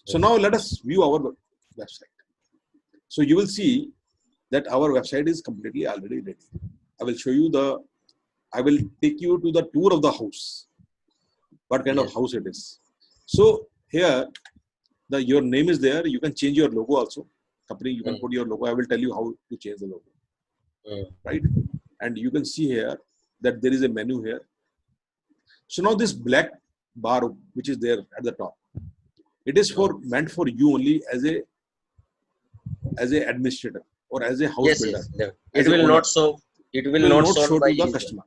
So now let us view our website. So you will see that our website is completely already ready. I will show you I will take you to the tour of the house. What kind of house it is. So here, your name is there. You can change your logo also. Company, you can put your logo. I will tell you how to change the logo. Right? And you can see here that there is a menu here. So now this black bar which is there at the top, it is meant for you only as a administrator or as a house builder. Yes. It will not show. It will not show to the customer.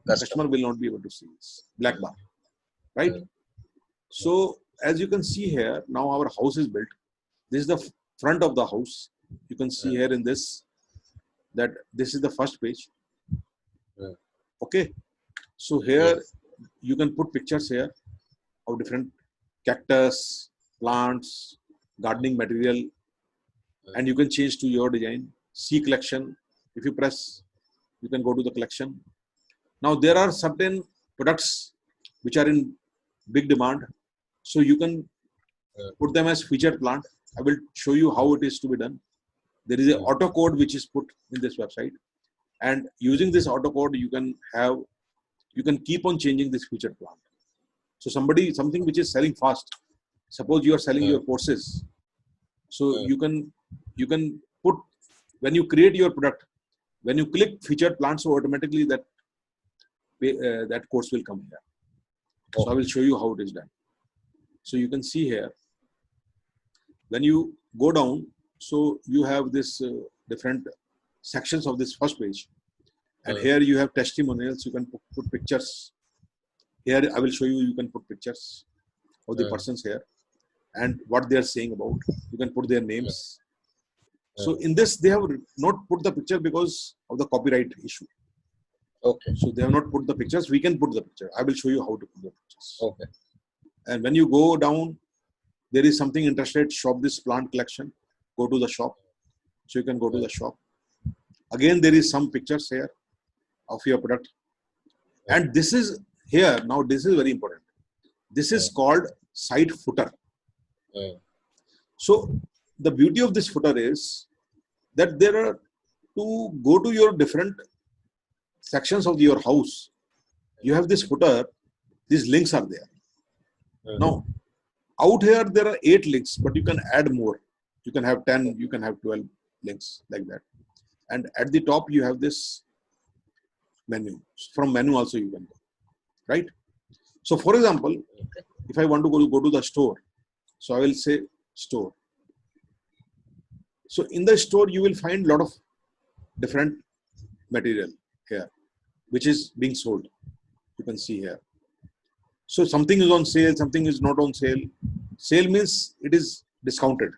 Customer will not be able to see this black bar, right? So as you can see here, now our house is built. This is the front of the house. You can see here in this that this is the first page. Okay, so here you can put pictures here of different cactus, plants, gardening material, and you can change to your design. See collection. If you press, you can go to the collection. Now there are certain products which are in big demand, so you can put them as featured plant. I will show you how it is to be done. There is an auto code which is put in this website, and using this auto code you can keep on changing this featured plant. So something which is selling fast. Suppose you are selling your courses, so you can put, when you create your product, when you click featured plant, so automatically that course will come here. So I will show you how it is done. So you can see here, when you go down, so you have this different sections of this first page, and here you have testimonials. You can put pictures. Here I will show you. You can put pictures of the persons here and what they are saying about. You can put their names. So in this, they have not put the picture because of the copyright issue. Okay. So they have not put the pictures. We can put the picture. I will show you how to put the pictures. Okay. And when you go down, there is something interested. Shop this plant collection. Go to the shop. So you can go to the shop. Again, there is some pictures here of your product. And this is here. Now this is very important. This is called site footer. So the beauty of this footer is that there are, to go to your different sections of your house, you have this footer. These links are there. Now out here there are 8 links, but you can add more. You can have 10, you can have 12 links like that. And at the top you have this menu. From menu also you can go, right? So for example, if I want to go to the store, so I will say store. So in the store you will find a lot of different material here, which is being sold. You can see here. So something is on sale, something is not on sale. Sale means it is discounted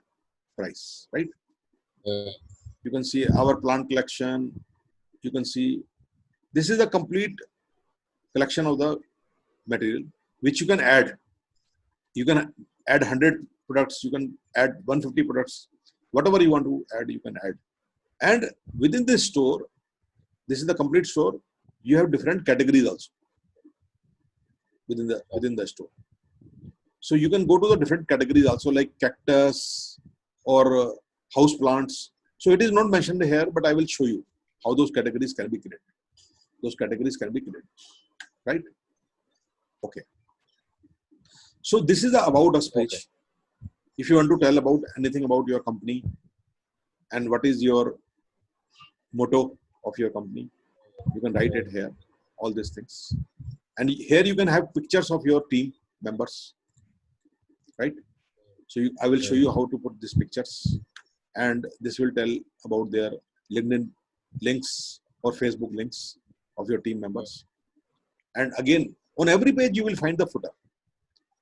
price, right? You can see our plant collection. You can see this is a complete collection of the material which you can add. You can add 100 products. You can add 150 products. Whatever you want to add, you can add. And within this store, this is the complete store. You have different categories also within the store. So you can go to the different categories also, like cactus or house plants. So it is not mentioned here, but I will show you how those categories can be created. Those categories can be created, right? Okay. So this is the about us page. Okay. If you want to tell about anything about your company and what is your motto of your company, you can write it here, all these things. And here you can have pictures of your team members, right? So I will show you how to put these pictures, and this will tell about their LinkedIn links or Facebook links of your team members. And again, on every page you will find the footer.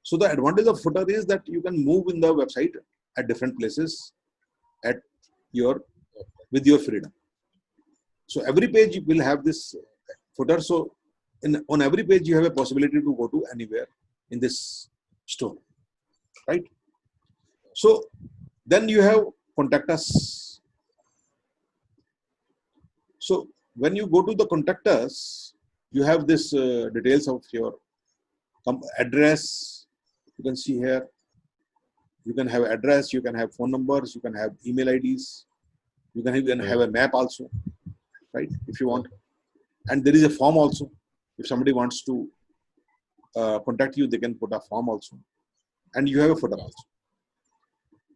So the advantage of footer is that you can move in the website at different places with your freedom. So every page will have this footer. So on every page you have a possibility to go to anywhere in this store, right? So then you have contact us. So when you go to the contact us, you have this details of your address. You can see here. You can have address, you can have phone numbers, you can have email IDs, you can even have a map also, right? If you want. And there is a form also. If somebody wants to contact you, they can put a form also. And you have a footer also.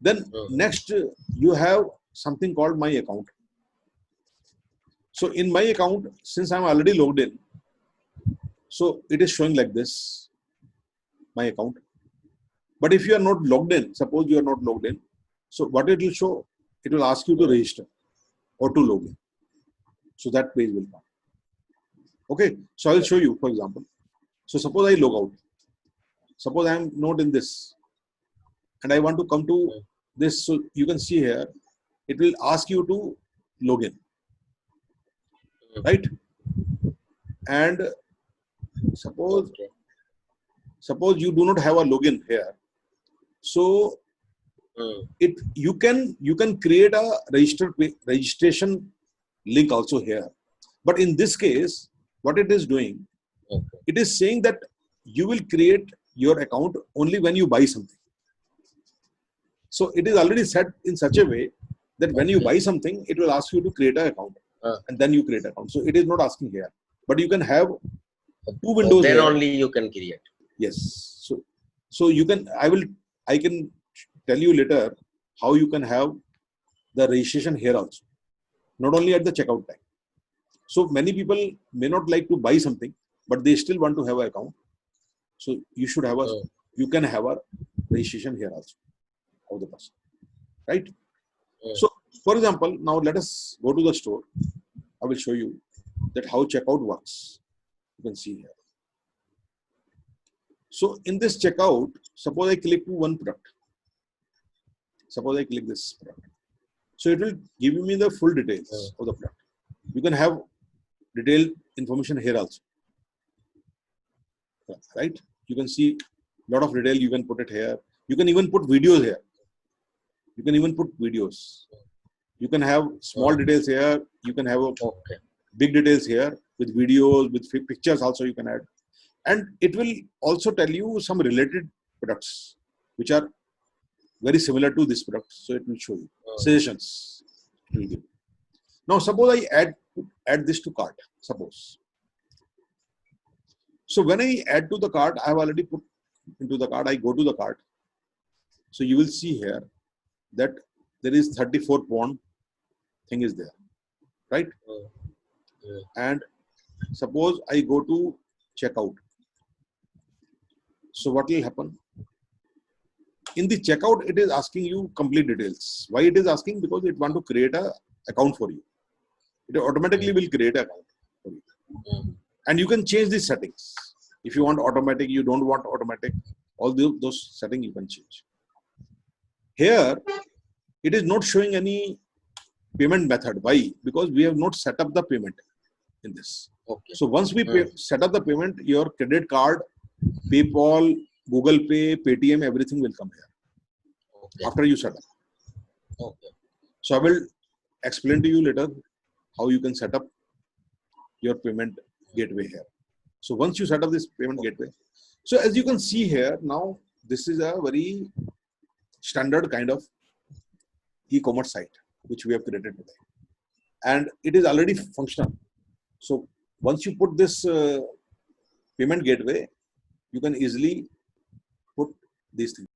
Then next, you have something called My Account. So in My Account, since I'm already logged in, so it is showing like this, My Account. But if you are not logged in, suppose you are not logged in, so what it will show, it will ask you to register or to log in. So that page will come. Okay, so I will show you, for example. So suppose I log out. Suppose I am not in this and I want to come to this. So you can see here, it will ask you to log in, right? And suppose you do not have a login here. So you can create a registration link also here. But in this case, what it is doing, it is saying that you will create your account only when you buy something. So it is already set in such a way that when you buy something, it will ask you to create an account, and then you create an account. So it is not asking here, but you can have two windows. Then here. only you can create. Yes. So you can. I can tell you later how you can have the registration here also, not only at the checkout time. So many people may not like to buy something, but they still want to have an account. So you should have you can have a registration here also of the person, right? So for example, now let us go to the store. I will show you that how checkout works. You can see here. So in this checkout, suppose I click to one product. Suppose I click this product. So it will give me the full details of the product. You can have detailed information here also, right? You can see a lot of detail. You can put it here. You can even put videos here. You can even put videos. You can have small details here. You can have big details here with videos, with pictures also you can add. And it will also tell you some related products which are very similar to this product. So it will show you suggestions. It will give. Now suppose I add this to cart. Suppose. So when I add to the cart, I have already put into the cart. I go to the cart. So you will see here that there is 34 pound thing is there, right? And suppose I go to checkout. So what will happen? In the checkout, it is asking you complete details. Why it is asking? Because it want to create an account for you. It automatically will create an account for you. And you can change these settings. If you want automatic, you don't want automatic, all those settings you can change. Here, it is not showing any payment method. Why? Because we have not set up the payment in this. So once we set up the payment, your credit card, PayPal, Google Pay, Paytm, everything will come here after you set up. So I will explain to you later how you can set up your payment gateway here. So once you set up this payment gateway, so as you can see here, now this is a very standard kind of e-commerce site which we have created today, and it is already functional. So once you put this payment gateway, you can easily put these things.